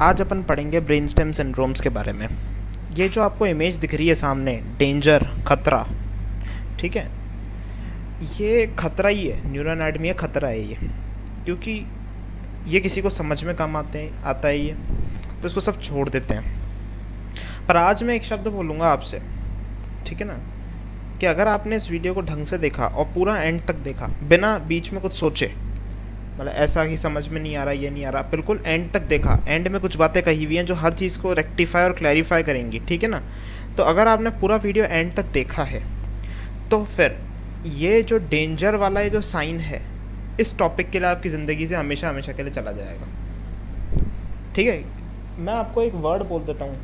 आज अपन पढ़ेंगे brainstem syndromes के बारे में। ये जो आपको इमेज दिख रही है सामने, डेंजर, खतरा, ठीक है, ये खतरा ही है, न्यूरोएनाटमी है, खतरा है ये, क्योंकि ये किसी को समझ में कम आता है ये, तो इसको सब छोड़ देते हैं। पर आज मैं एक शब्द बोलूँगा आपसे, ठीक है ना, कि अगर आपने इस वीडियो को ढंग से देखा और पूरा एंड तक देखा बिना बीच में कुछ सोचे, मतलब ऐसा ही समझ में नहीं आ रहा, ये नहीं आ रहा, बिल्कुल एंड तक देखा, एंड में कुछ बातें कही हुई हैं जो हर चीज़ को रेक्टिफाई और क्लैरिफाई करेंगी, ठीक है ना। तो अगर आपने पूरा वीडियो एंड तक देखा है तो फिर ये जो डेंजर वाला ये जो साइन है, इस टॉपिक के लिए आपकी ज़िंदगी से हमेशा हमेशा के लिए चला जाएगा, ठीक है। मैं आपको एक वर्ड बोल देता हूँ,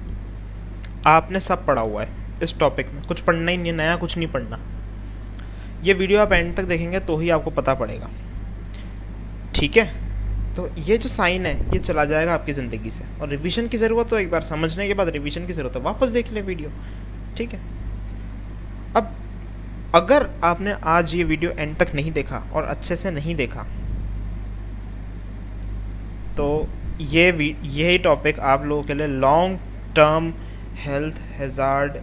आपने सब पढ़ा हुआ है इस टॉपिक में, कुछ पढ़ना ही नहीं, नया कुछ नहीं पढ़ना। ये वीडियो आप एंड तक देखेंगे तो ही आपको पता पड़ेगा, ठीक है। तो ये जो साइन है ये चला जाएगा आपकी ज़िंदगी से, और रिवीजन की ज़रूरत हो, एक बार समझने के बाद रिवीजन की ज़रूरत है, वापस देख ले वीडियो, ठीक है। अब अगर आपने आज ये वीडियो एंड तक नहीं देखा और अच्छे से नहीं देखा तो यही टॉपिक आप लोगों के लिए लॉन्ग टर्म हेल्थ हैज़ार्ड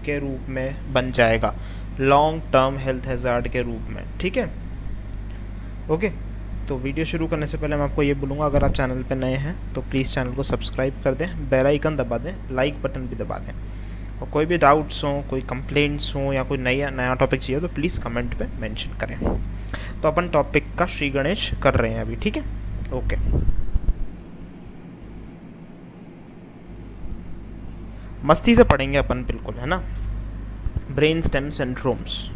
के रूप में बन जाएगा, लॉन्ग टर्म हेल्थ हैज़ार्ड के रूप में, ठीक है, ओके। तो वीडियो शुरू करने से पहले मैं आपको ये बोलूँगा, अगर आप चैनल पे नए हैं तो प्लीज़ चैनल को सब्सक्राइब कर दें, बेल आइकन दबा दें, लाइक बटन भी दबा दें, और कोई भी डाउट्स हों, कोई कंप्लेंट्स हों या कोई नया टॉपिक चाहिए तो प्लीज़ कमेंट पे मेंशन करें। तो अपन टॉपिक का श्री गणेश कर रहे हैं अभी, ठीक है, ओके। मस्ती से पढ़ेंगे अपन, बिल्कुल, है ना। Brain stem syndromes.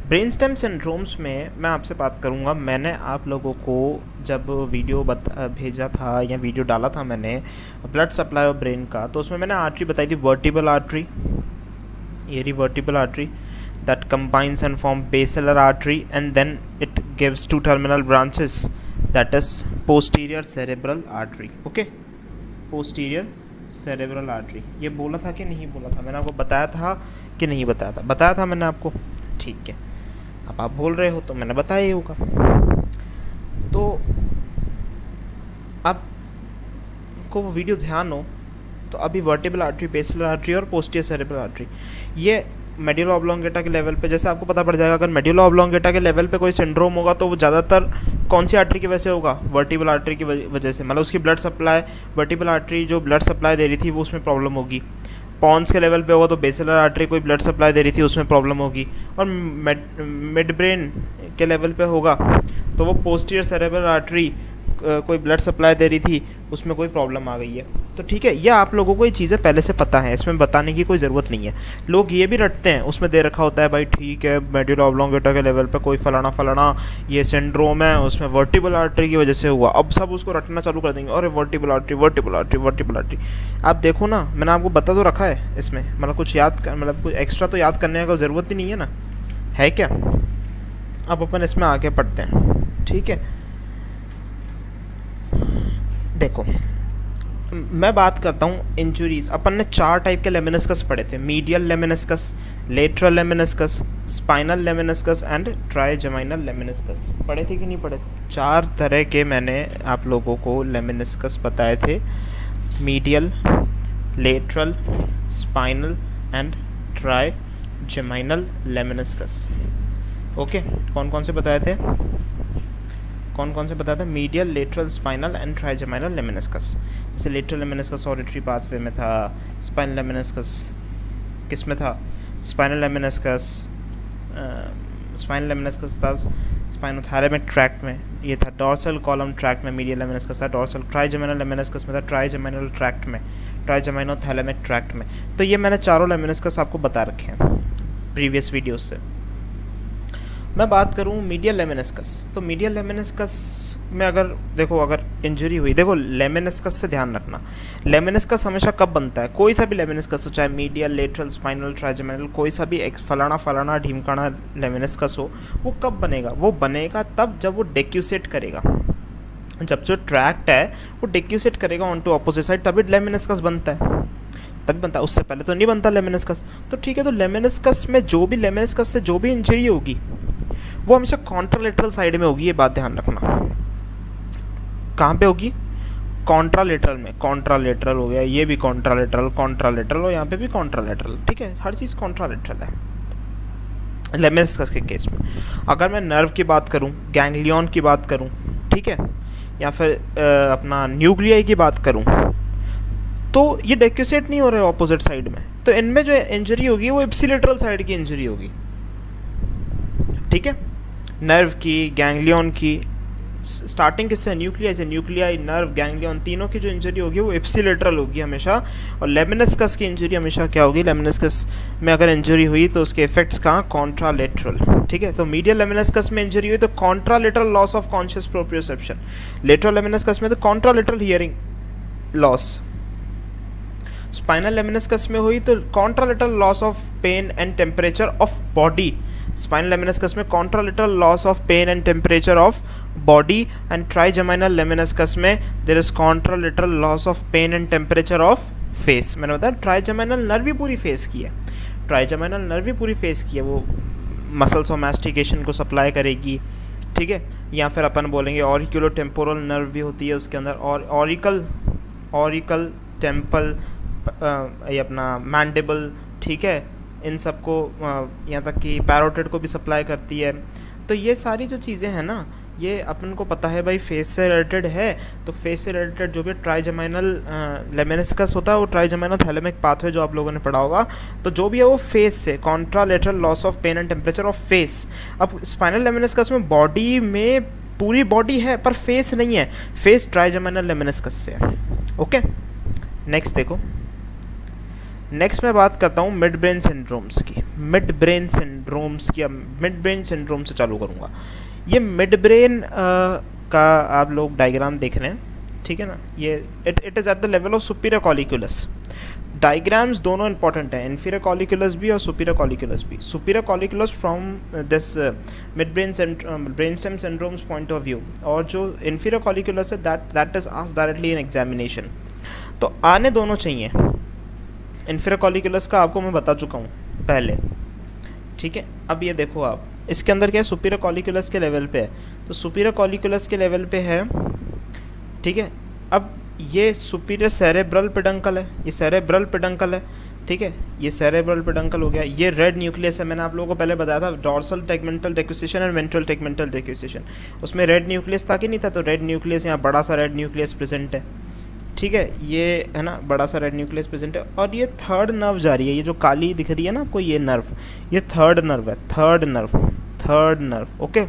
Brain stem syndromes में मैं आपसे बात करूंगा। मैंने आप लोगों को जब वीडियो भेजा था या वीडियो डाला था मैंने ब्लड सप्लाई ऑफ ब्रेन का, तो उसमें मैंने आर्टरी बताई थी, वर्टिबल आर्टरी, ये रही vertebral artery, that combines and form basilar artery and then it gives two terminal branches, that is posterior cerebral artery, okay, posterior cerebral artery. ये बोला था कि नहीं बोला था, मैंने आपको बताया था कि नहीं बताया था? बताया था मैंने आपको, ठीक है। अब आप बोल रहे हो तो मैंने बताया ही होगा। तो आपको वो वीडियो ध्यान हो तो अभी वर्टिबल आर्टरी, बेसिलर आर्टरी और पोस्टीरियर सेरेब्रल आर्टरी, ये मेडुला ऑब्लोंगेटा के लेवल पे जैसे आपको पता पड़ जाएगा। अगर मेडुला ऑब्लोंगेटा के लेवल पे कोई सिंड्रोम होगा तो वो ज़्यादातर कौन सी आर्टरी की वजह से होगा? वर्टिबल आर्टरी की वजह से, मतलब उसकी ब्लड सप्लाई, वर्टिबल आर्टरी जो ब्लड सप्लाई दे रही थी वो उसमें प्रॉब्लम होगी। पॉन्स के लेवल पे होगा तो बेसिलर आर्टरी कोई ब्लड सप्लाई दे रही थी उसमें प्रॉब्लम होगी, और मिड ब्रेन के लेवल पे होगा तो वो पोस्टीरियर सेरेब्रल आर्टरी कोई ब्लड सप्लाई दे रही थी उसमें कोई प्रॉब्लम आ गई है। तो ठीक है, ये आप लोगों को ये चीज़ें पहले से पता है, इसमें बताने की कोई ज़रूरत नहीं है। लोग ये भी रटते हैं, उसमें दे रखा होता है भाई ठीक है मेडुला ऑब्लोंगेटा के लेवल पे कोई फलाना फलाना ये सिंड्रोम है, उसमें वर्टिबल आर्टरी की वजह से हुआ। अब सब उसको रटना चालू कर देंगे, अरे vertebral artery, vertebral artery, vertebral artery. आप देखो ना, मैंने आपको बता तो रखा है इसमें, मतलब कुछ मतलब कुछ एक्स्ट्रा तो याद करने का ज़रूरत ही नहीं है ना, है क्या? अब अपन इसमें आगे पढ़ते हैं, ठीक है। देखो, मैं बात करता हूँ इंजुरीज। अपन ने 4 टाइप के लेमिनिस्कस पढ़े थे, medial lemniscus, lateral lemniscus, spinal lemniscus and trigeminal lemniscus. पढ़े थे कि नहीं पढ़े थे? 4 तरह के मैंने आप लोगों को लेमिनिस्कस बताए थे, medial, lateral, spinal and trigeminal lemniscus, okay. कौन कौन से बताए थे? Medial, lateral, spinal and trigeminal lemniscus. जैसे लेटरल लेमिनिस्कस ऑडिटरी पाथवे में था, स्पाइनल लेमिनिस्कस किस में था? स्पाइनल लेमिनिस्कस था स्पाइनोथैलेमिक ट्रैक्ट में, ये था डॉर्सल कॉलम ट्रैक्ट में मीडियल लेमिनिस्कस था, डॉर्सल ट्राइजेमिनल लेमिनिस्कस में था ट्राइजेमिनल ट्रैक्ट में, ट्राइजेमिनोथैलेमिक ट्रैक्ट में। तो ये मैंने चारों लेमिनिस्कस आपको बता रखे हैं प्रीवियस वीडियोस से। मैं बात करूं मीडियल लेमिनिस्कस, तो मीडियल लेमिनिस्कस में अगर देखो, अगर इंजरी हुई, देखो लेमिनिस्कस से ध्यान रखना, लेमिनिस्कस हमेशा कब बनता है? कोई सा भी लेमिनिस्कस हो, चाहे मीडियल, लेटरल, स्पाइनल, ट्राइजेमिनल, कोई सा भी एक फलाना ढीमकाना लेमिनिस्कस हो, वो कब बनेगा? वो बनेगा तब जब वो डेक्यूसेट करेगा, जब जो ट्रैक्ट है वो डेक्यूसेट करेगा ऑन टू अपोजिट साइड, तभी लेमिनिस्कस बनता है, तभी बनता है, उससे पहले तो नहीं बनता लेमिनिस्कस। तो ठीक है, तो लेमिनिस्कस में जो भी लेमिनिस्कस से जो भी इंजरी होगी वो हमेशा कॉन्ट्रालेटरल साइड में होगी, ये बात ध्यान रखना। कहाँ पे होगी? कॉन्ट्रालेटरल में कॉन्ट्रालेटरल हो गया, ये भी कॉन्ट्रालेटरल कॉन्ट्रालेटरल और यहाँ पे भी कॉन्ट्रालेटरल, ठीक है, हर चीज़ कॉन्ट्रालेटरल है लेमेनिस्कस के केस में। अगर मैं नर्व की बात करूँ, गैंग्लियन की बात करूँ, ठीक है, या फिर अपना न्यूक्लियाई की बात करूँ, तो ये डेक्यूसेट नहीं हो रहा है ऑपोजिट साइड में, तो इनमें जो इंजरी होगी वो इप्सिलेटरल साइड की इंजरी होगी, ठीक है। नर्व की, गैंग्लियन की, स्टार्टिंग किससे, न्यूक्लियाई से, न्यूक्लियाई, नर्व, गैंग्लियन, तीनों की जो इंजरी होगी वो इप्सिलेटरल होगी हमेशा। और लेमेनिस्कस की इंजरी हमेशा क्या होगी, लेमेनिस्कस में अगर इंजरी हुई तो उसके इफेक्ट्स कहाँ, कॉन्ट्रालेटरल, ठीक है। तो मीडियल लेमेनिस्कस में इंजरी हुई तो contralateral loss of conscious proprioception, lateral lemniscus में तो contralateral hearing loss, spinal lemniscus में हुई तो contralateral loss of pain and temperature of body, spinal lemniscus में contralateral loss of pain and temperature of body, and trigeminal lemniscus में there is contralateral loss of pain and temperature of face. मैंने बताया trigeminal nerve भी पूरी face की है, trigeminal nerve भी पूरी फेस की है, वो मसल्स और मैस्टिकेशन को सप्लाई करेगी, ठीक है। या फिर अपन बोलेंगे ऑरिकुलो टेम्पोरल नर्व भी होती है उसके अंदर, और ऑरिकल टेम्पल, ये अपना मैंडिबल, ठीक है, इन सबको यहाँ तक कि पैरोटिड को भी सप्लाई करती है। तो ये सारी जो चीज़ें हैं ना, ये अपन को पता है भाई फेस से रिलेटेड है, तो फेस से रिलेटेड जो भी ट्राइजेमिनल लेमेनिस्कस होता है वो ट्राइजेमिनल थैलेमिक पाथवे जो आप लोगों ने पढ़ा होगा, तो जो भी है वो फेस से, contralateral loss of pain and temperature of face. अब स्पाइनल लेमेनिस्कस में बॉडी में पूरी बॉडी है पर फेस नहीं है, फेस ट्राइजेमिनल लेमेनिस्कस से है, ओके। नेक्स्ट देखो, नेक्स्ट मैं बात करता हूँ मिड ब्रेन सिंड्रोम्स की, मिड ब्रेन सिंड्रोम्स की। अब मिड ब्रेन सिंड्रोम से चालू करूँगा। ये मिड ब्रेन का आप लोग डायग्राम देख रहे हैं, ठीक है ना, ये it is at the level of superior colliculus. Diagrams दोनों इंपॉर्टेंट हैं, इन्फीरियर कॉलिक्यूलस भी और सुपीरियर कॉलिक्यूलस भी। Superior colliculus from this midbrain stem syndromes point of view, और जो इन्फीरियर कॉलिक्यूलस है that is asked directly in examination, तो आने दोनों चाहिए। इन्फीरियर कॉलिक्यूलस का आपको मैं बता चुका हूँ पहले, ठीक है। अब ये देखो आप, इसके अंदर क्या है, सुपीरियर कॉलिक्यूलस के लेवल पे है, तो सुपीरियर कॉलिक्यूलस के लेवल पे है, ठीक है। अब ये सुपीरियर सेरेब्रल पेडंकल है, ये सेरेब्रल पेडंकल है, ठीक है, ये सेरेब्रल पेडंकल हो गया। ये रेड न्यूक्लियस है, मैंने आप लोगों को पहले बताया था, डॉर्सल टेगमेंटल डेक्यूसेशन और वेंट्रल टेगमेंटल डेक्यूसेशन, उसमें रेड न्यूक्लियस था कि नहीं था, तो रेड न्यूक्लियस यहाँ बड़ा सा रेड न्यूक्लियस प्रेजेंट है, ठीक है, ये है ना, बड़ा सा रेड न्यूक्लियस प्रेजेंट है। और ये थर्ड नर्व जा रही है, ये जो काली दिख रही है ना आपको, ये नर्व, ये थर्ड नर्व है, third nerve, okay,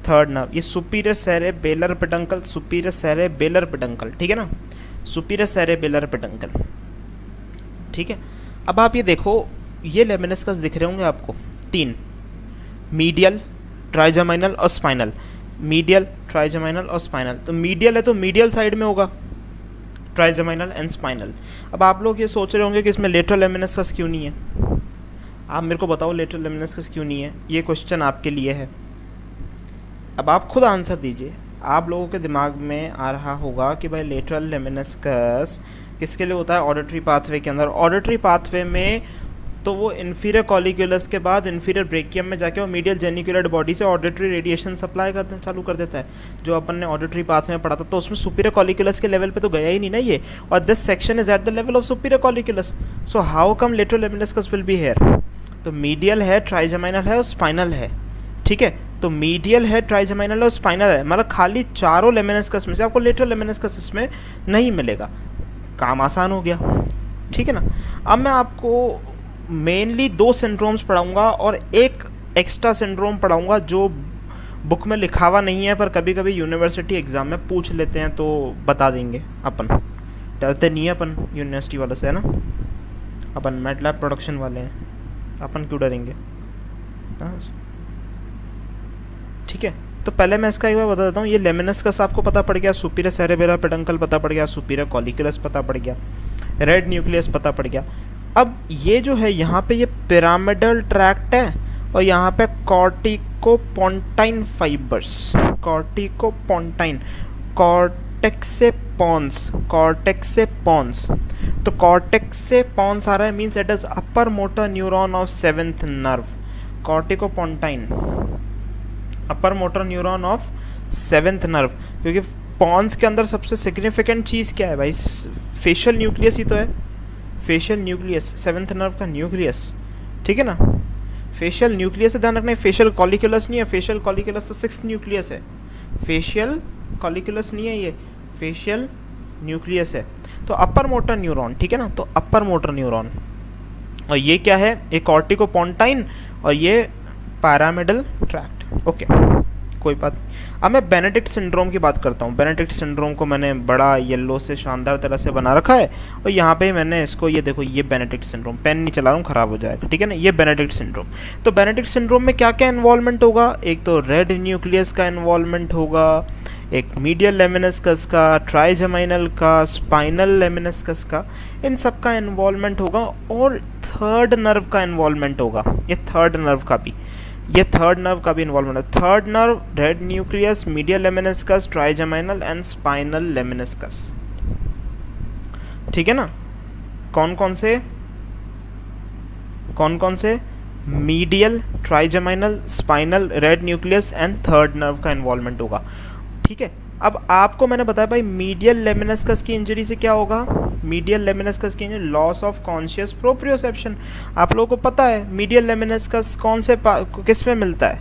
third nerve. ये superior cerebellar peduncle, superior cerebellar peduncle, ठीक है ना, सुपीरियर सेरेबेलर पेडंकल, ठीक है। अब आप ये देखो, ये लेमेनिस्कस दिख रहे होंगे आपको तीन, मीडियल, ट्राइजेमिनल और स्पाइनल, मीडियल, ट्राइजेमिनल और स्पाइनल। तो मीडियल है तो मीडियल साइड में होगा ट्राइजेमिनल एंड स्पाइनल। अब आप लोग ये सोच रहे होंगे कि इसमें लेटरल लेमेनिस्कस क्यों नहीं है, आप मेरे को बताओ लेटरल लेमेनिस्कस क्यों नहीं है, ये क्वेश्चन आपके लिए है। अब आप खुद आंसर दीजिए। आप लोगों के दिमाग में आ रहा होगा कि भाई लेटरल लेमेनिस्कस किसके लिए होता है, ऑडिटरी पाथवे के अंदर। ऑडिटरी पाथवे में तो वो इन्फीरियर कॉलिक्यूलस के बाद इन्फीरियर ब्रेकियम में जाके वो मीडियल जेनिकुलेट बॉडी से ऑडिटरी रेडिएशन सप्लाई करते चालू कर देता है, जो अपन ने ऑडिटरी पाथवे में पढ़ा था। तो उसमें सुपीरियर कॉलिक्यूलस के लेवल पे तो गया ही नहीं ना ये, और this section is at the level of superior colliculus, so how come lateral lemniscus will be here. तो मीडियल है, ट्राइजेमिनल है और स्पाइनल है, ठीक है। तो मीडियल है, ट्राइजेमिनल और स्पाइनल है, मतलब खाली चारों लेमेनिस्कस में से आपको लेटरल लेमेनिस्कस इसमें नहीं मिलेगा। काम आसान हो गया, ठीक है ना। अब मैं आपको मेनली दो सिंड्रोम्स पढ़ाऊंगा और एक एक्स्ट्रा सिंड्रोम पढ़ाऊंगा जो बुक में लिखा हुआ नहीं है, पर कभी कभी यूनिवर्सिटी एग्जाम में पूछ लेते हैं तो बता देंगे। अपन डरते नहीं है अपन यूनिवर्सिटी वालों से, है ना, अपन मैटलैब प्रोडक्शन वाले हैं, अपन क्यों डरेंगे, ठीक है। तो पहले मैं इसका एक बार बता देता हूँ। ये लेमेनिस्कस आपको पता पड़ गया, सुपीरियर सेरेबेलर पेडंकल पता पड़ गया, सुपीरियर कॉलिक्यूलस पता पड़ गया, रेड न्यूक्लियस पता पड़ गया। अब ये जो है यहाँ पे ये पिरामिडल ट्रैक्ट है और यहाँ पे कॉर्टिकोपोंटाइन फाइबर्स, कॉर्टिकोपोंटाइन, कॉर्टेक्स से पॉन्स, कॉर्टेक्स से पॉन्स। तो कॉर्टेक्स से पॉन्स आ रहा है, means it is upper motor neuron of seventh nerve, corticopontine upper motor neuron of seventh nerve, क्योंकि पॉन्स के अंदर सबसे सिग्निफिकेंट चीज़ क्या है भाई? फेशियल न्यूक्लियस ही तो है, फेशियल न्यूक्लियस, सेवंथ नर्व का न्यूक्लियस, ठीक है ना। फेशियल न्यूक्लियस से ध्यान रखना है, फेशियल कॉलिकुलस नहीं है, फेशियल कॉलिकुलस तो सिक्स न्यूक्लियस है, फेशियल कॉलिकुलस नहीं है ये, फेशियल न्यूक्लियस है। तो अपर मोटर न्यूरॉन, ठीक है ना, तो अपर मोटर न्यूरॉन, और ये क्या है, एक कॉर्टिकोपोंटाइन और ये पैरामिडल ट्रैक्ट। ओके, कोई बात नहीं। अब मैं बेनेडिक्ट सिंड्रोम की बात करता हूँ। बेनेडिक्ट सिंड्रोम को मैंने बड़ा येलो से शानदार तरह से बना रखा है, और यहाँ पे मैंने इसको, ये देखो, ये बेनेडिक्ट सिंड्रोम, पेन नहीं चला रहा हूँ, ख़राब हो जाएगा, ठीक है ना। ये बेनेडिक्ट सिंड्रोम, तो बेनेडिक्ट सिंड्रोम में क्या क्या इन्वॉल्वमेंट होगा? एक तो रेड न्यूक्लियस का इन्वॉल्वमेंट होगा, एक मीडियल लेमिनिस्कस का, ट्राइजेमाइनल का, स्पाइनल लेमिनिस्कस का, इन सब का इन्वॉल्वमेंट होगा, और थर्ड नर्व का इन्वॉल्वमेंट होगा, ये थर्ड नर्व का भी, ये थर्ड नर्व का भी इन्वॉल्वमेंट है। Third nerve, red nucleus, medial lemniscus, trigeminal and spinal lemniscus, ठीक है ना। कौन कौन से? Medial, trigeminal, spinal, red nucleus and third nerve का इन्वॉल्वमेंट होगा, ठीक है। अब आपको मैंने बताया भाई मीडियल लेमिनिस्कस की इंजरी से क्या होगा? मीडियल लेमिनिस्कस की injury, loss of conscious proprioception. आप लोगों को पता है मीडियल लेमिनिस्कस कौन से किस में मिलता है?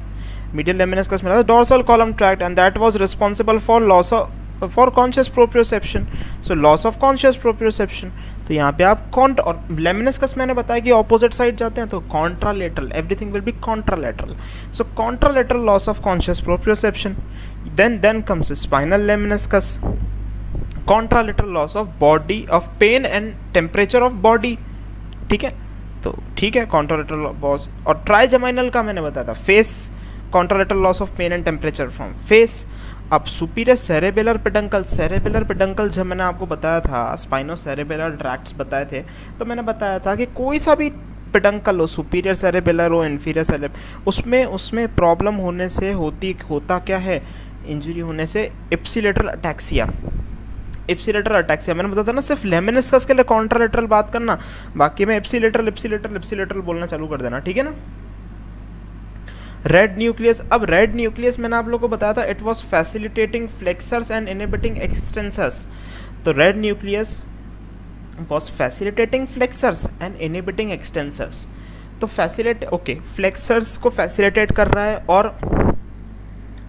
मीडियल लेमिनिस्कस मिलता है dorsal column tract, and that was responsible for loss of for conscious proprioception, so loss of conscious proprioception. तो यहाँ पे आप और लेमिनिस्कस मैंने बताया कि ऑपोजिट साइड जाते हैं, तो contralateral, everything will be contralateral, so contralateral loss of conscious proprioception. then comes spinal lemniscus, contralateral loss of body of pain and temperature of body, ठीक है। तो ठीक है, कॉन्ट्रालेटरल लॉस। और ट्राइजेमाइनल का मैंने बताया था face, contralateral loss of pain and temperature from face. अब superior cerebellar peduncle, cerebellar peduncle जब मैंने आपको बताया था, स्पाइनो सेरेबेलर ट्रैक्ट्स बताए थे, तो मैंने बताया था कि कोई सा भी पेडंकल हो, सुपीरियर सेरेबेलर हो, इन्फीरियर सेरेबेलर, उसमें प्रॉब्लम होने से होता क्या है, इंजरी होने से इप्सिलेटरल अटैक्सिया। इप्सिलेटरल अटैक्सिया मैंने बताया था ना, सिर्फ लेमिनिस्कस के लिए कॉन्ट्रालेटरल बात करना, बाकी में इप्सिलेटरल बोलना चालू कर देना, ठीक है ना। रेड न्यूक्लियस, अब रेड न्यूक्लियस मैंने आप लोगों को बताया था, it was facilitating flexors and inhibiting extensors. तो red nucleus was facilitating flexors and inhibiting extensors. तो फ्लेक्सर्स को फैसिलिटेट कर रहा है और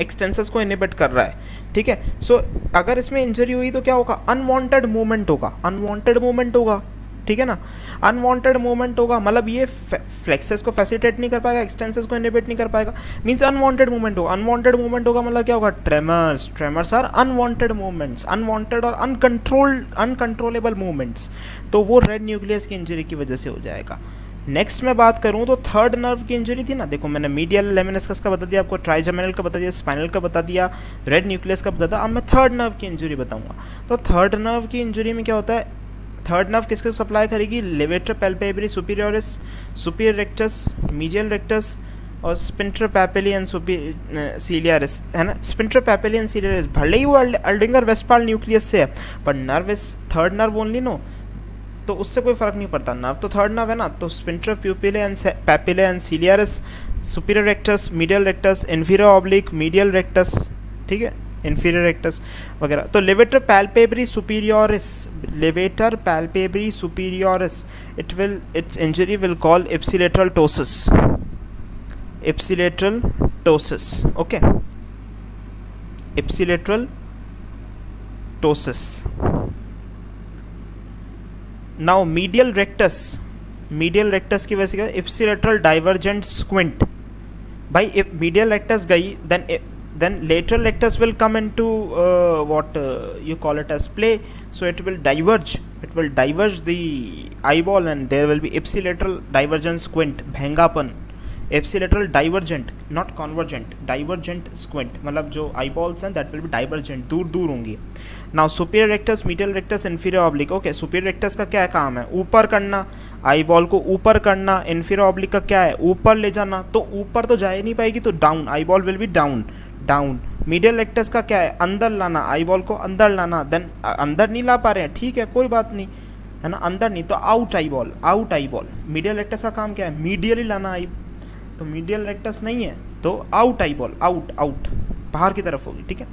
एक्सटेंसर्स को इनहिबिट कर रहा है, ठीक है। सो अगर इसमें इंजरी हुई तो क्या होगा? अनवांटेड मूवमेंट होगा, ठीक है ना। अनवांटेड मूवमेंट होगा, मतलब ये फ्लेक्सर्स को फैसिलिटेट नहीं कर पाएगा, एक्सटेंसर्स को इनहिबिट नहीं कर पाएगा, मींस अनवांटेड मूवमेंट होगा। अनवांटेड मूवमेंट होगा मतलब क्या होगा? Tremors are unwanted movements, unwanted और अनकंट्रोलेबल मूवमेंट्स। तो वो रेड न्यूक्लियस की इंजरी की वजह से हो जाएगा। नेक्स्ट मैं बात करूं तो थर्ड नर्व की इंजरी थी ना, देखो मैंने मीडियल लेमिनिस्कस का बता दिया आपको, ट्राइजेमिनल का बता दिया, स्पाइनल का बता दिया, रेड न्यूक्लियस का बता दिया। अब मैं थर्ड नर्व की इंजरी बताऊंगा। तो थर्ड नर्व की इंजरी में क्या होता है? थर्ड नर्व किसके सप्लाई करेगी? Levator palpebrae superioris, superior rectus, medial rectus और स्पिंटर पैपेली एंड सीलियरिस, है ना। स्पिंटर पैपेली एंड सीलियरिस भले ही वो अल्डिंगर वेस्टफाल न्यूक्लियस से है, पर nerve is third nerve only, no, तो उससे कोई फर्क नहीं पड़ता। नर्व तो थर्ड नर्व है ना, तो sphincter pupillae and pupillae and ciliaris, superior rectus, medial rectus, inferior oblique, medial rectus, ठीक है, इन्फीरियर रेक्टस वगैरह। तो levator palpebrae superioris, its injury will call ipsilateral ptosis, okay, ipsilateral ptosis. Now medial rectus की वजह से ipsilateral divergent squint. भाई medial rectus गई, then lateral rectus will come into what you call it as play, so it will diverge the eyeball and there will be ipsilateral divergent squint, bhengapan, ipsilateral divergent not convergent, divergent squint, मतलब जो eyeballs हैं that will be divergent, दूर होंगी। now superior rectus, medial rectus, inferior oblique, okay, superior rectus का क्या काम है? ऊपर करना, eyeball को ऊपर करना। inferior oblique का क्या है? ऊपर ले जाना। तो ऊपर तो जा ही नहीं पाएगी, तो down, eyeball will be down. Medial rectus का क्या है? अंदर लाना, आईबॉल को अंदर लाना। देन अंदर नहीं ला पा रहे हैं, ठीक है, कोई बात नहीं, है ना, अंदर नहीं तो आउट आईबॉल। मीडियल रेक्टस का काम क्या है? मीडियली लाना आई, तो मीडियल रेक्टस नहीं है तो आउट आईबॉल, आउट बाहर की तरफ होगी, ठीक है,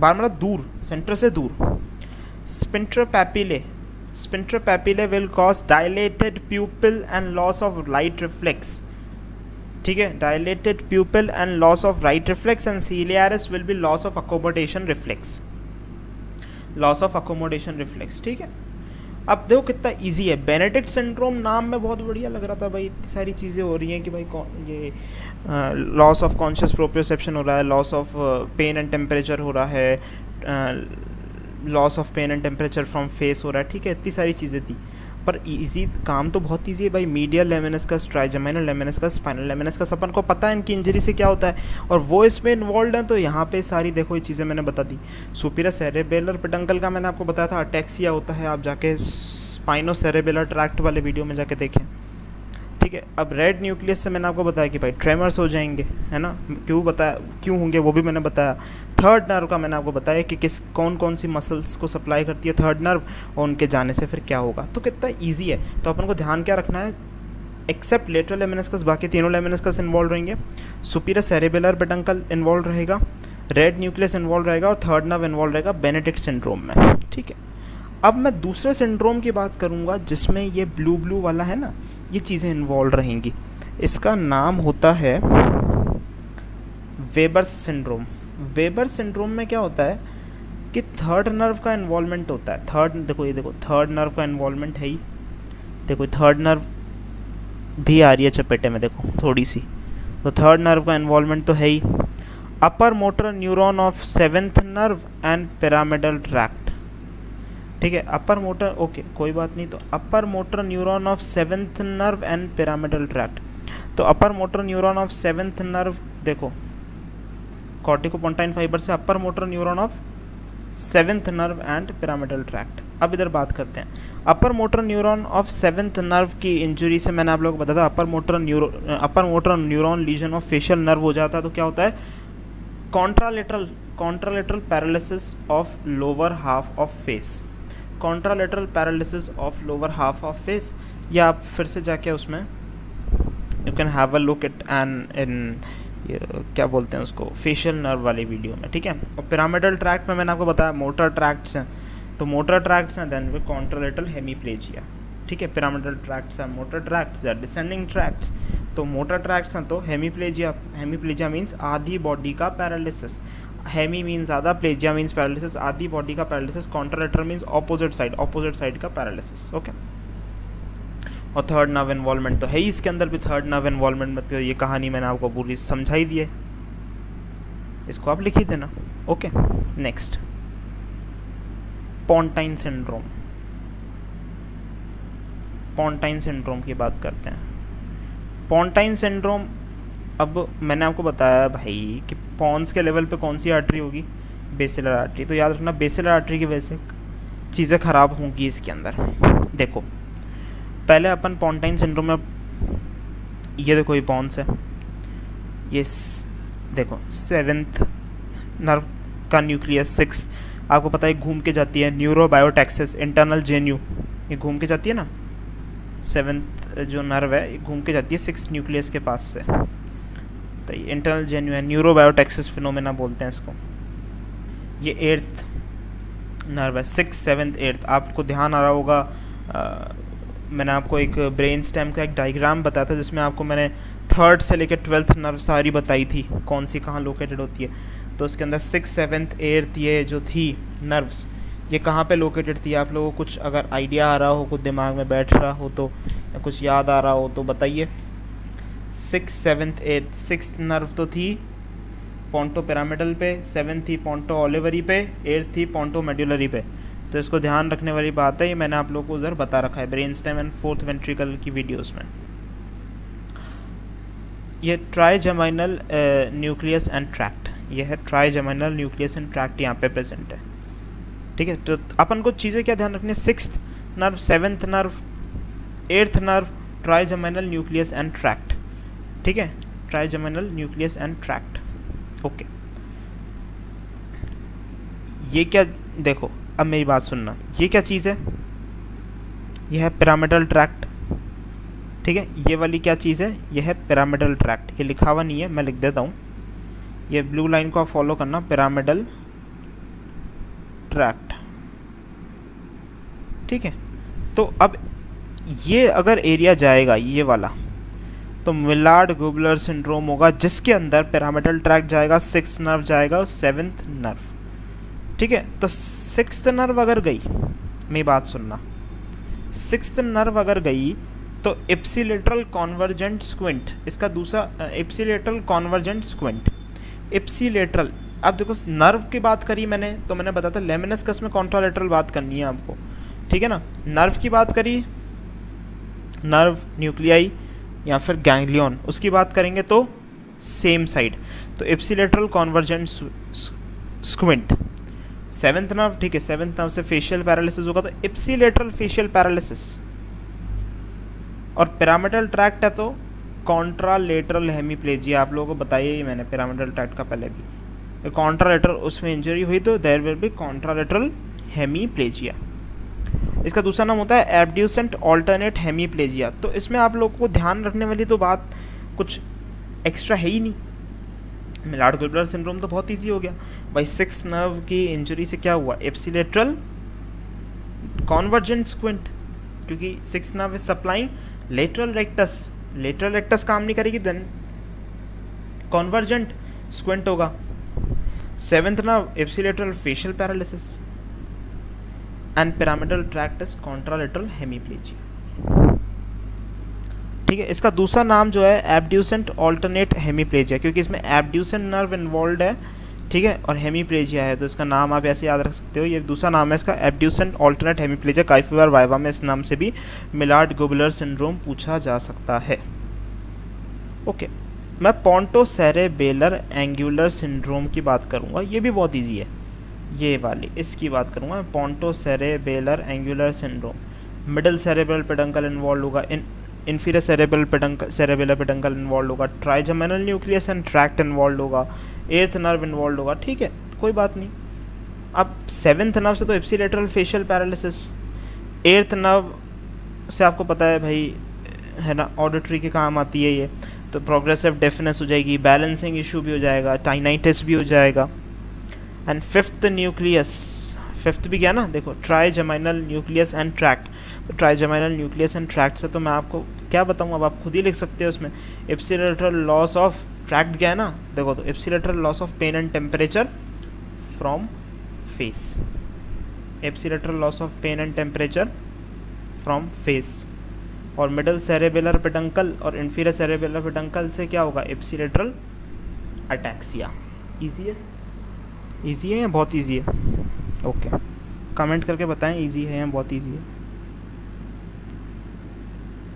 बाहर मतलब दूर, सेंटर से दूर। Sphincter pupillae will cause dilated pupil and loss of light reflex, ठीक है, dilated pupil and loss of right reflex and ciliaris will be loss of accommodation reflex, loss of accommodation reflex, ठीक है। अब देखो कितना easy है। Benedict syndrome नाम में बहुत बढ़िया लग रहा था भाई, इतनी सारी चीज़ें हो रही हैं कि भाई ये लॉस ऑफ कॉन्शियस प्रोप्रियोसेप्शन हो रहा है, loss of pain and temperature हो रहा है, loss of pain and temperature from face हो रहा है, ठीक है, इतनी सारी चीज़ें थी। पर इजी काम तो बहुत इजी है भाई। Medial lemniscus, trigeminal lemniscus, spinal lemniscus, अपन को पता है इनकी इंजरी से क्या होता है और वो इसमें इन्वॉल्व है। तो यहाँ पे सारी देखो ये चीज़ें मैंने बता दी। सुपीरियर सेरेबेलर पेडंकल का मैंने आपको बताया था अटैक्सिया होता है, आप जाके स्पाइनो सेरेबेलर ट्रैक्ट वाले वीडियो में जाके देखें, ठीक है। अब रेड न्यूक्लियस से मैंने आपको बताया कि भाई ट्रेमर्स हो जाएंगे, है ना, क्यों होंगे वो भी मैंने बताया। थर्ड नर्व का मैंने आपको बताया कि कौन कौन सी मसल्स को सप्लाई करती है थर्ड नर्व और उनके जाने से फिर क्या होगा। तो कितना ईजी है। तो अपन को ध्यान क्या रखना है, एक्सेप्ट लेटरल लेमिनिस्कस बाकी तीनों लेमिनिस्कस इन्वॉल्व रहेंगे, सुपीरियर सेरेबेलर पेडंकल इन्वॉल्व रहेगा, रेड न्यूक्लियस इन्वॉल्व रहेगा और थर्ड नर्व इन्वॉल्व रहेगा बेनेडिक्ट सिंड्रोम में, ठीक है। अब मैं दूसरे सिंड्रोम की बात करूँगा जिसमें ये ब्लू वाला है ना, ये चीज़ें इन्वॉल्व रहेंगी। इसका नाम होता है वेबर्स सिंड्रोम। वेबर सिंड्रोम में क्या होता है कि थर्ड नर्व का इन्वॉल्वमेंट होता है। देखो थर्ड नर्व का इन्वॉल्वमेंट है ही, देखो थर्ड नर्व भी आ रही है चपेटे में, देखो थोड़ी सी, तो थर्ड नर्व का इन्वॉल्वमेंट तो है ही। Upper motor neuron of seventh nerve and pyramidal tract, ठीक है, अपर मोटर, ओके कोई बात नहीं। तो upper motor neuron of seventh nerve and pyramidal tract, तो upper motor neuron of seventh nerve, देखो कॉर्टिकोपोंटाइन फाइबर से upper motor neuron of seventh nerve and pyramidal tract. अब इधर बात करते हैं upper motor neuron of seventh nerve की injury से। मैंने आप लोगों को बताया था अपर motor neuron lesion of facial nerve हो जाता है तो क्या होता है, contralateral paralysis of lower half of face, contralateral paralysis of lower half of face. या आप फिर से जाके उसमें you can have a look at and in क्या बोलते हैं उसको, फेशियल नर्व वाली वीडियो में, ठीक है। और पिरामिडल ट्रैक्ट में मैंने आपको बताया मोटर ट्रैक्ट्स हैं, तो मोटर ट्रैक्ट्स हैं देन विद कॉन्ट्रालेटरल हेमीप्लेजिया, ठीक है। पिरामिडल ट्रैक्ट्स हैं मोटर ट्रैक्ट्स या डिसेंडिंग ट्रैक्ट्स, तो मोटर ट्रैक्ट्स हैं तो हेमीप्लेजिया मीन्स आधी बॉडी का पैरालिसिस, हेमी मीन्स आधा, प्लेजिया मीन्स पैरालिसिस, आधी बॉडी का paralysis, contralateral means opposite side का पैरालिसिस, ओके। और थर्ड नर्व इन्वॉल्वमेंट तो है ही इसके अंदर भी, थर्ड नर्व इन्वॉल्वमेंट में तो ये कहानी मैंने आपको पूरी समझाई दी है, इसको आप लिख ही देना, ओके। नेक्स्ट पोंटाइन सिंड्रोम, पोंटाइन सिंड्रोम की बात करते हैं। पोंटाइन सिंड्रोम, अब मैंने आपको बताया भाई कि पॉन्स के लेवल पे कौन सी आर्टरी होगी, बेसिलर आर्टरी, तो याद रखना बेसिलर आर्टरी की वजह से चीज़ें खराब होंगी इसके अंदर। देखो पहले अपन पोंटाइन सिंड्रोम में, ये देखो ये पॉन्स है, ये देखो सेवेंथ नर्व का न्यूक्लियस, सिक्स आपको पता है घूम के जाती है, न्यूरोबायोटेक्सिस इंटरनल जेन्यू, ये घूम के जाती है ना, सेवेंथ जो नर्व है ये घूम के जाती है सिक्स न्यूक्लियस के पास से, तो ये इंटरनल जेन्यू है, न्यूरोबायोटेक्सिस फिनोमेना बोलते हैं इसको। ये एट्थ नर्व है, सिक्स सेवेंथ एट्थ, आपको ध्यान आ रहा होगा मैंने आपको एक ब्रेन स्टेम का एक डायग्राम बताया था जिसमें आपको मैंने थर्ड से लेकर ट्वेल्थ नर्व सारी बताई थी कौन सी कहाँ लोकेटेड होती है। तो उसके अंदर सिक्स सेवेंथ एट्थ ये जो थी नर्व्स, ये कहाँ पे लोकेटेड थी, आप लोगों को कुछ अगर आइडिया आ रहा हो, कुछ दिमाग में बैठ रहा हो तो, या कुछ याद आ रहा हो तो बताइए। Six seventh eighth, six nerve तो थी पोंटो पिरामिडल पे, सेवन थी पोंटो ओलिवरी पे, एट्थ थी पोंटो मेडुलरी पे। तो इसको ध्यान रखने वाली बात है, ये मैंने आप लोगों को उधर बता रखा है brain stem and fourth ventricle की वीडियोस में। ये ट्राइजेमिनल न्यूक्लियस एंड ट्रैक्ट, ये है ट्राइजेमिनल न्यूक्लियस एंड ट्रैक्ट यहाँ पे प्रेजेंट है, ठीक है। तो अपन को चीज़ें क्या ध्यान रखनी है, sixth nerve, seventh nerve, eighth nerve, trigeminal nucleus and tract, ठीक है, trigeminal nucleus and tract, okay. ये क्या, देखो अब मेरी बात सुनना, ये क्या चीज़ है, यह है पिरामिडल ट्रैक्ट, ठीक है। ये वाली क्या चीज़ है, यह है पिरामिडल ट्रैक्ट, ये लिखा हुआ नहीं है मैं लिख देता हूँ, ये ब्लू लाइन को आप फॉलो करना, पिरामिडल ट्रैक्ट, ठीक है। तो अब ये अगर एरिया जाएगा ये वाला, तो मिलार्ड गुबलर सिंड्रोम होगा, जिसके अंदर पिरामिडल ट्रैक्ट जाएगा, 6th नर्व जाएगा और 7th नर्व, ठीक है। तो 6th नर्व अगर गई, मेरी बात सुनना, 6th नर्व अगर गई तो इप्सिलेटरल कॉन्वर्जेंट स्क्विंट, इसका दूसरा इप्सिलेटरल कॉन्वर्जेंट स्क्विंट, इप्सिलेटरल। अब देखो नर्व की बात करी मैंने, तो मैंने बताया था लेमिनस्कस में कॉन्ट्रालेटरल बात करनी है आपको, ठीक है ना। नर्व की बात करी, नर्व, न्यूक्लियाई या फिर गैंग्लियन, उसकी बात करेंगे तो सेम साइड, तो ipsilateral convergent squint. 7th nerve, ठीक है, 7th नर्व से फेशियल पैरालिसिस होगा, तो इप्सिलेटरल फेशियल पैरालिसिस। और पिरामिडल ट्रैक्ट है तो कॉन्ट्रालेटरल हेमीप्लेजिया, आप लोगों को बताइए ही मैंने पिरामिडल ट्रैक्ट का पहले भी, कॉन्ट्रालेटरल उसमें इंजरी हुई तो there will be contralateral hemiplegia. इसका दूसरा नाम होता है एब्ड्यूसेंट ऑल्टरनेट हेमीप्लेजिया। तो इसमें आप लोगों को ध्यान रखने वाली तो बात कुछ एक्स्ट्रा है ही नहीं, मिलार्ड गुबलर सिंड्रोम तो बहुत इजी हो गया भाई। 6th नर्व की इंजरी से क्या हुआ, इप्सिलेटरल कॉन्वर्जेंट स्क्विंट, क्योंकि 6th nerve is supplying lateral rectus, lateral rectus काम नहीं करेगी, देन कॉन्वर्जेंट स्क्विंट होगा। 7th nerve ipsilateral facial paralysis and pyramidal tract is contralateral hemiplegia, ठीक है। इसका दूसरा नाम जो है एब्ड्यूसेंट ऑल्टरनेट हेमीप्लेजिया, क्योंकि इसमें एब्ड्यूसेंट नर्व इन्वॉल्व है, ठीक है, और हेमीप्लेजिया है, तो इसका नाम आप ऐसे याद रख सकते हो। ये दूसरा नाम है इसका एब्ड्यूसेंट ऑल्टरनेट हेमीप्लेजिया। काफ़ी बार वाइवा में इस नाम से भी मिलार्ड गुबलर सिंड्रोम पूछा जा सकता है। ओके, मैं पोंटोसेरेबेलर एंगुलर सिंड्रोम की बात करूँगा, ये भी बहुत ईजी है, ये वाली इसकी बात करूँगा। Pontocerebellar angular syndrome, middle cerebral peduncle involve होगा, इन्फीरियर सेरेबेलर पेडंकल इन्वॉल्व होगा, trigeminal nucleus and tract involve होगा, 8th नर्व इन्वॉल्व होगा, ठीक है, कोई बात नहीं। अब 7th नर्व से तो ipsilateral facial paralysis, 8th nerve से आपको पता है भाई, है ना, ऑडिटरी के काम आती है ये, तो प्रोग्रेसिव डेफनेस हो जाएगी, बैलेंसिंग इशू भी हो जाएगा, टाइनाइटिस भी हो जाएगा। एंड 5th न्यूक्लियस, 5th भी क्या ना, देखो ट्राइजेमिनल न्यूक्लियस एंड ट्रैक्ट, तो ट्राइजेमिनल न्यूक्लियस एंड ट्रैक्ट से तो मैं आपको क्या बताऊँ, अब आप खुद ही लिख सकते हो उसमें। इप्सिलेटरल लॉस ऑफ ट्रैक्ट क्या है ना, देखो तो ipsilateral loss of pain and temperature from face, ipsilateral loss of pain and temperature from face. और मिडल सेरेबेलर पेडंकल और इन्फीरियर सेरेबेलर पेडंकल से क्या होगा, इप्सिलेटरल अटैक्सिया। इजी है, इजी है या बहुत इजी है? ओके, कमेंट करके बताएं इजी है या बहुत इजी है,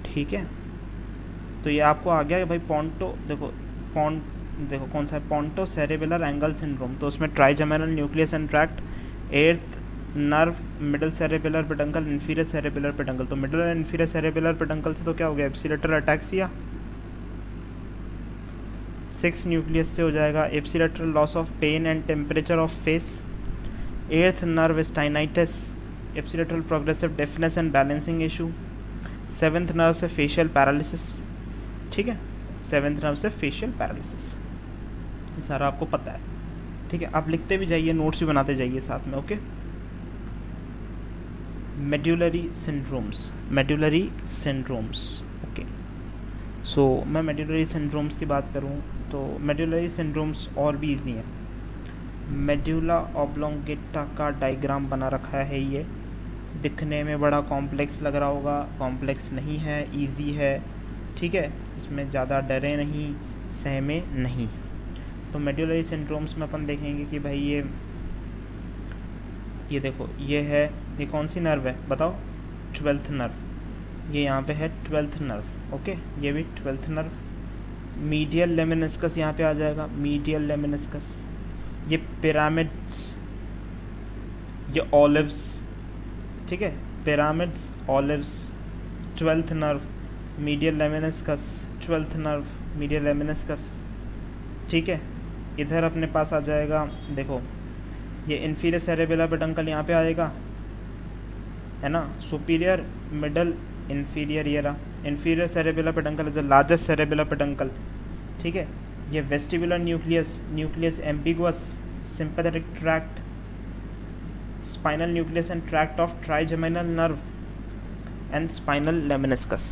ठीक है। तो ये आपको आ गया कि भाई देखो कौन सा है, पोंटोसेरेबेलर एंगल सिंड्रोम, तो उसमें trigeminal nucleus and tract, 8th nerve, middle cerebellar peduncle, inferior cerebellar peduncle, तो middle and inferior cerebellar peduncle से तो क्या हो गया, इप्सिलेटरल अटैक्सिया। 6th न्यूक्लियस से हो जाएगा ipsilateral loss of pain and temperature of face, 8th nerve tinnitus, ipsilateral progressive deafness and balancing issue, 7th nerve से फेशियल पैरालिसिस, ठीक है, 7th नर्व से फेशियल पैरालिसिस, ये सारा आपको पता है, ठीक है। आप लिखते भी जाइए, नोट्स भी बनाते जाइए साथ में, okay. Medullary syndromes, medullary syndromes, okay. So मैं मेड्यूलरी सिंड्रोम्स की बात करूं तो मेड्यूलरी सिंड्रोम्स और भी इजी हैं। मेड्यूला ऑब्लोंगेटा का डायग्राम बना रखा है, ये दिखने में बड़ा कॉम्प्लेक्स लग रहा होगा, कॉम्प्लेक्स नहीं है, इजी है, ठीक है, इसमें ज़्यादा डरे नहीं, सहमे नहीं। तो मेड्यूलरी सिंड्रोम्स में अपन देखेंगे कि भाई ये देखो, ये है, ये कौन सी नर्व है बताओ, 12th नर्व, ये यहाँ पे है 12th नर्व, ओके, ये भी 12th नर्व। मीडियल लेमिनिस्कस यहाँ पे आ जाएगा, मीडियल लेमिनिस्कस, ये पिरामिड्स, ये ऑलिव्स, ठीक है, pyramids, olives, 12th nerve, medial lemniscus, 12th nerve, medial lemniscus, ठीक है। इधर अपने पास आ जाएगा, देखो ये इन्फीरियर सेरेबेलर पेडंकल यहाँ पे आएगा, है ना, सुपीरियर, मिडल, इन्फीरियर, ये रहा inferior cerebellar peduncle is the largest cerebellar peduncle, ठीक है। ये vestibular nucleus, nucleus ambiguous, sympathetic tract, spinal nucleus and tract of trigeminal nerve and spinal lemniscus.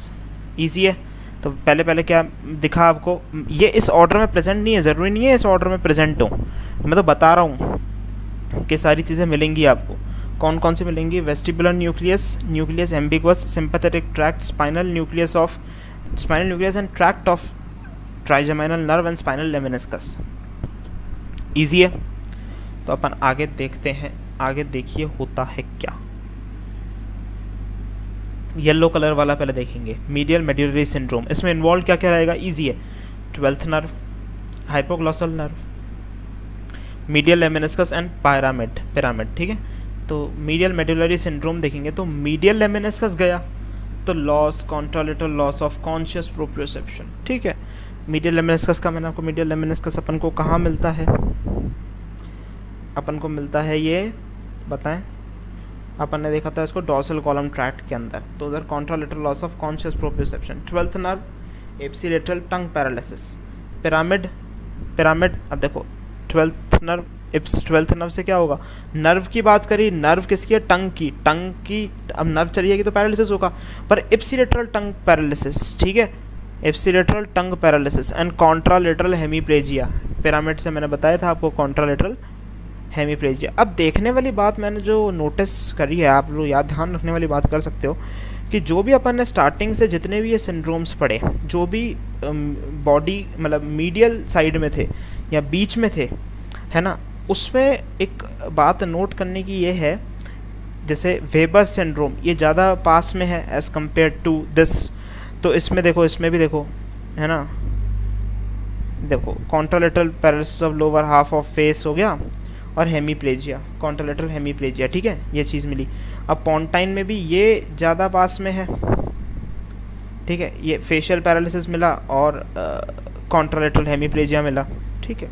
Easy है। तो पहले पहले क्या दिखा आपको, ये इस ऑर्डर में प्रेजेंट नहीं है, ज़रूरी नहीं है इस ऑर्डर में प्रेजेंट हो, मैं तो बता रहा हूँ कि सारी चीज़ें मिलेंगी आपको। कौन कौन सी मिलेंगी? Vestibular nucleus, nucleus ambiguous, sympathetic tract, spinal nucleus and tract of trigeminal nerve and spinal lemniscus. Easy है। तो अपन आगे देखते हैं, आगे देखिए होता है क्या। येलो कलर वाला पहले देखेंगे, मीडियल मेड्यूलरी सिंड्रोम। इसमें इन्वॉल्व क्या क्या रहेगा? ईजी है। 12th nerve, hypoglossal nerve, medial lemniscus and pyramid. ठीक है। तो मीडियल मेड्यूलरी सिंड्रोम देखेंगे तो मीडियल लेमिनिस्कस गया तो loss, contralateral loss of conscious proprioception. ठीक है। मीडियल लेमिनिस्कस का मैंने आपको, मीडियल लेमिनिस्कस अपन को कहाँ मिलता है? अपन को मिलता है ये, बताएं, अपन ने देखा था इसको डॉर्सल कॉलम ट्रैक्ट के अंदर। तो उधर contralateral loss of conscious proprioception. 12th nerve, ipsilateral tongue paralysis. Pyramid अब देखो 12th नर्व से क्या होगा? नर्व की बात करी, नर्व किसकी है? टंग की। अब नर्व चली जाएगी तो पैरालिसिस होगा, पर एप्सिलेटरल टंग पैरालिसिस। ठीक है। Ipsilateral tongue paralysis and contralateral hemiplegia. Pyramid से मैंने बताया था आपको कॉन्ट्रालेटरल हेमीप्लेजिया। अब देखने वाली बात मैंने जो नोटिस करी है, आप लोग याद ध्यान रखने वाली बात कर सकते हो कि जो भी अपन ने स्टार्टिंग से जितने भी ये सिंड्रोम्स पढ़े, जो भी बॉडी मतलब मीडियल साइड में थे या बीच में थे, है ना, उसमें एक बात नोट करने की ये है, जैसे वेबर सिंड्रोम ये ज़्यादा पास में है एज़ कम्पेयर टू दिस। तो इसमें देखो, इसमें भी देखो, है ना, देखो contralateral paralysis of lower half of face हो गया और हेमीप्लेजिया, कॉन्ट्रालेटरल हेमीप्लेजिया। ठीक है, ये चीज़ मिली। अब पॉन्टाइन में भी ये ज़्यादा पास में है। ठीक है, ये फेशियल पैरालिसिस मिला और कॉन्ट्रालेटरल हेमीप्लेजिया मिला। ठीक है।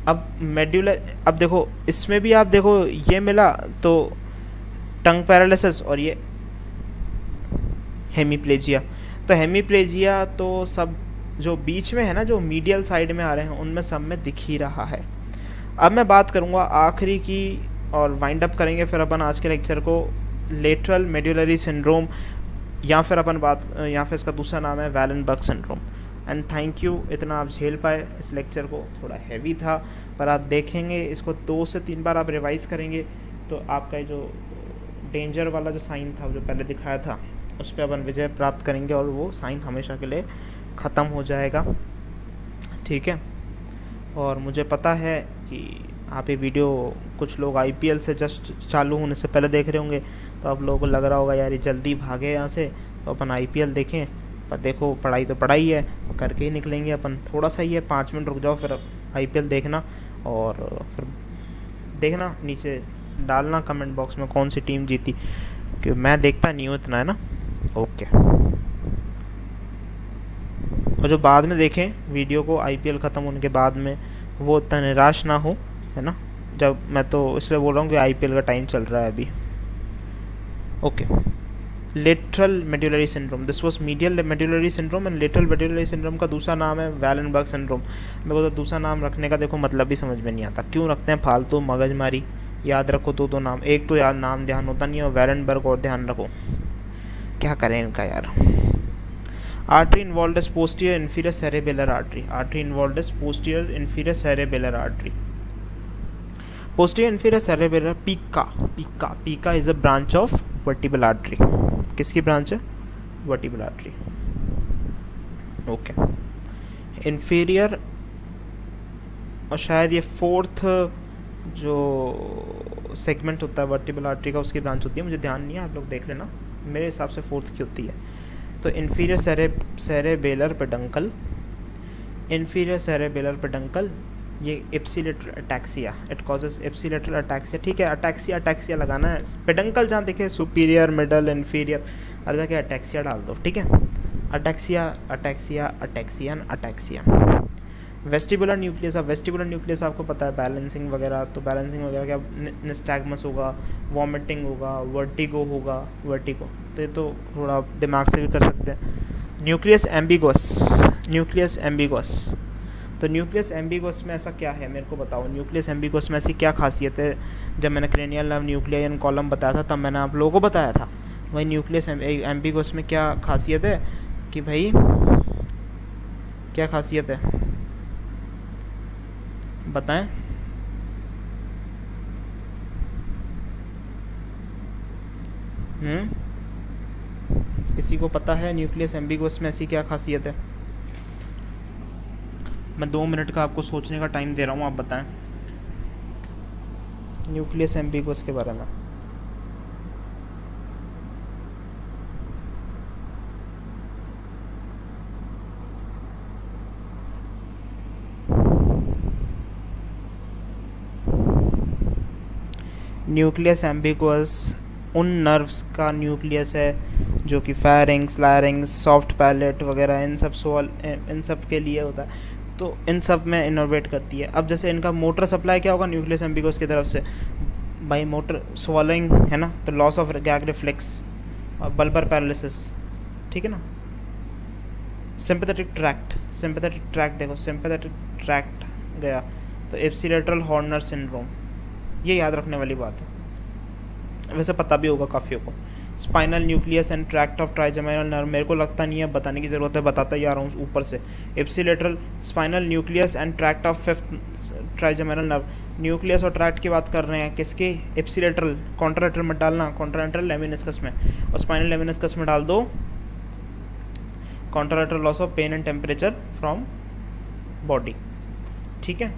अब मेड्यूलर, अब देखो इसमें भी आप देखो ये मिला तो टंग पैरालिसिस और ये हेमीप्लेजिया। तो हेमीप्लेजिया तो सब जो बीच में है ना, जो मीडियल साइड में आ रहे हैं, उनमें सब में दिख ही रहा है। अब मैं बात करूँगा आखिरी की और वाइंड अप करेंगे फिर अपन आज के लेक्चर को, लेटरल मेड्यूलरी सिंड्रोम, या फिर अपन बात, या फिर इसका दूसरा नाम है वैलेनबर्ग सिंड्रोम। एंड थैंक यू, इतना आप झेल पाए इस लेक्चर को। थोड़ा हैवी था, पर आप देखेंगे इसको 2 से 3 बार आप रिवाइज़ करेंगे तो आपका जो डेंजर वाला जो साइन था, जो पहले दिखाया था, उस पर अपन विजय प्राप्त करेंगे और वो साइन हमेशा के लिए ख़त्म हो जाएगा। ठीक है। और मुझे पता है कि आप ये वीडियो कुछ लोग IPL से जस्ट चालू होने से पहले देख रहे होंगे, तो आप लोगों को लग रहा होगा यार ये जल्दी भागे यहाँ से, तो अपन IPL देखें। पर देखो पढ़ाई तो पढ़ाई है, करके ही निकलेंगे अपन। थोड़ा सा ही है, 5 मिनट रुक जाओ, फिर IPL देखना और फिर देखना, नीचे डालना कमेंट बॉक्स में कौन सी टीम जीती, कि मैं देखता नहीं हूँ इतना, है ना। ओके। और जो बाद में देखें वीडियो को IPL ख़त्म होने के बाद में, वो इतना निराश ना हो, है ना। जब मैं तो इसलिए बोल रहा हूँ कि IPL का टाइम चल रहा है अभी। Okay. Lateral medullary syndrome, this was medial medullary syndrome and lateral medullary syndrome का दूसरा नाम है वैलेनबर्ग सिंड्रोम। मेरे को तो दूसरा नाम रखने का देखो मतलब भी समझ में नहीं आता, क्यों रखते हैं फालतू मगजमारी। याद रखो दो नाम, एक तो याद नाम ध्यान होता नहीं है, और वैलेनबर्ग और ध्यान रखो, क्या करें इनका यार। Artery involved is posterior inferior cerebellar artery. Artery involved is posterior inferior cerebellar artery. Posterior inferior cerebellar, PICA is a branch of vertebral artery. किसकी ब्रांच है? Vertebral artery. ओके। इन्फीरियर, और शायद ये 4th जो सेगमेंट होता है vertebral artery का, उसकी ब्रांच होती है, मुझे ध्यान नहीं है, आप लोग देख लेना, मेरे हिसाब से 4th की होती है। तो inferior cerebellar peduncle, inferior cerebellar peduncle, ये एप्सिलेटरल अटैक्सिया, इट कॉजेज एप्सिलेटरल अटैक्सिया। ठीक है, अटैक्सिया लगाना है। पेडंकल जहाँ देखे सुपीरियर, मिडल, इन्फीरियर, और जाके अटैक्सिया डाल दो। ठीक है, अटैक्सिया। वेस्टिबुलर न्यूक्लियस, अब वेस्टिबुलर न्यूक्लियस आपको पता है बैलेंसिंग वगैरह, तो बैलेंसिंग वगैरह क्या, निस्टैग्मस होगा, वॉमिटिंग होगा, वर्टिगो होगा, तो ये तो थोड़ा दिमाग से भी कर सकते हैं। न्यूक्लियस एम्बिगुअस, तो न्यूक्लियस एम्बिगस में ऐसा क्या है, मेरे को बताओ। न्यूक्लियस एम्बिगस में ऐसी क्या खासियत है? जब मैंने क्रेनियल नर्व न्यूक्लियन कॉलम बताया था तब मैंने आप लोगों को बताया था। वही न्यूक्लियस एम्बिगस में क्या खासियत है कि भाई क्या खासियत है बताएं। किसी को पता है न्यूक्लियस एम्बिगस में ऐसी क्या खासियत है? मैं 2 मिनट का आपको सोचने का टाइम दे रहा हूँ, आप बताएं न्यूक्लियस एम्बिगस के बारे में। न्यूक्लियस एम्बिगस उन नर्व्स का न्यूक्लियस है जो कि फेरिंग्स, लैरिंग्स, सॉफ्ट पैलेट वगैरह इन सब के लिए होता है। तो इन सब में इनोवेट करती है। अब जैसे इनका मोटर सप्लाई क्या होगा न्यूक्लियस एम्बिगस की तरफ से, बाई मोटर स्वॉलोइंग है ना, तो लॉस ऑफ गैग रिफ्लेक्स और बल्बर पैरालिसिस, ठीक है ना। सिंपैथेटिक ट्रैक्ट देखो, सिंपैथेटिक ट्रैक्ट गया तो इप्सिलेटरल हॉर्नर सिंड्रोम, ये याद रखने वाली बात है, वैसे पता भी होगा काफ़ियों को। Spinal nucleus and tract of trigeminal nerve, मेरे को लगता नहीं है बताने की ज़रूरत है, बताता ही आ रहा हूँ ऊपर से। Ipsilateral spinal nucleus and tract of fifth trigeminal nerve, nucleus और ट्रैक्ट की बात कर रहे हैं किसके? इप्सिलेटरल, कॉन्ट्रालेटरल मत डालना, कॉन्ट्रालेटरल लेमिनिस्कस में, और स्पाइनल लेमिनिस्कस में डाल दो contralateral loss of pain and temperature from body, ठीक है।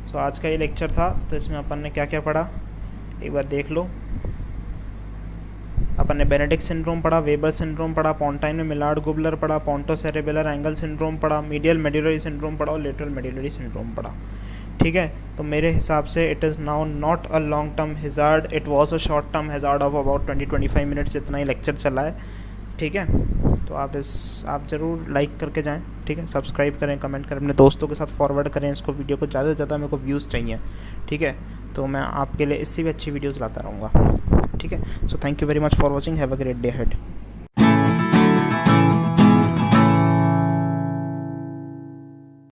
सो आज का ये लेक्चर था, तो इसमें अपन ने क्या क्या पढ़ा एक बार देख लो। अपन ने बेनेडिक्ट सिंड्रोम पढ़ा, वेबर सिंड्रोम पढ़ा, पोंटाइन में मिलार्ड गुबलर पढ़ा, पोंटोसेरेबेलर एंगल सिंड्रोम पढ़ा, मीडियल मेडुलरी सिंड्रोम पढ़ा और लेटरल मेडुलरी सिंड्रोम पढ़ा, ठीक है। तो मेरे हिसाब से it is now not a long term hazard, it was a short term hazard of about 20-25 minutes, इतना ही लेक्चर चला है, ठीक है। तो आप ज़रूर लाइक करके जाएं, ठीक है, सब्सक्राइब करें, कमेंट करें, अपने दोस्तों के साथ फॉरवर्ड करें इसको, वीडियो को ज़्यादा से ज़्यादा मेरे को व्यूज़ चाहिए, ठीक है। तो मैं आपके लिए इससे भी अच्छी वीडियोज़ लाता रहूँगा, ठीक है। So thank you very much for watching, have a great day ahead.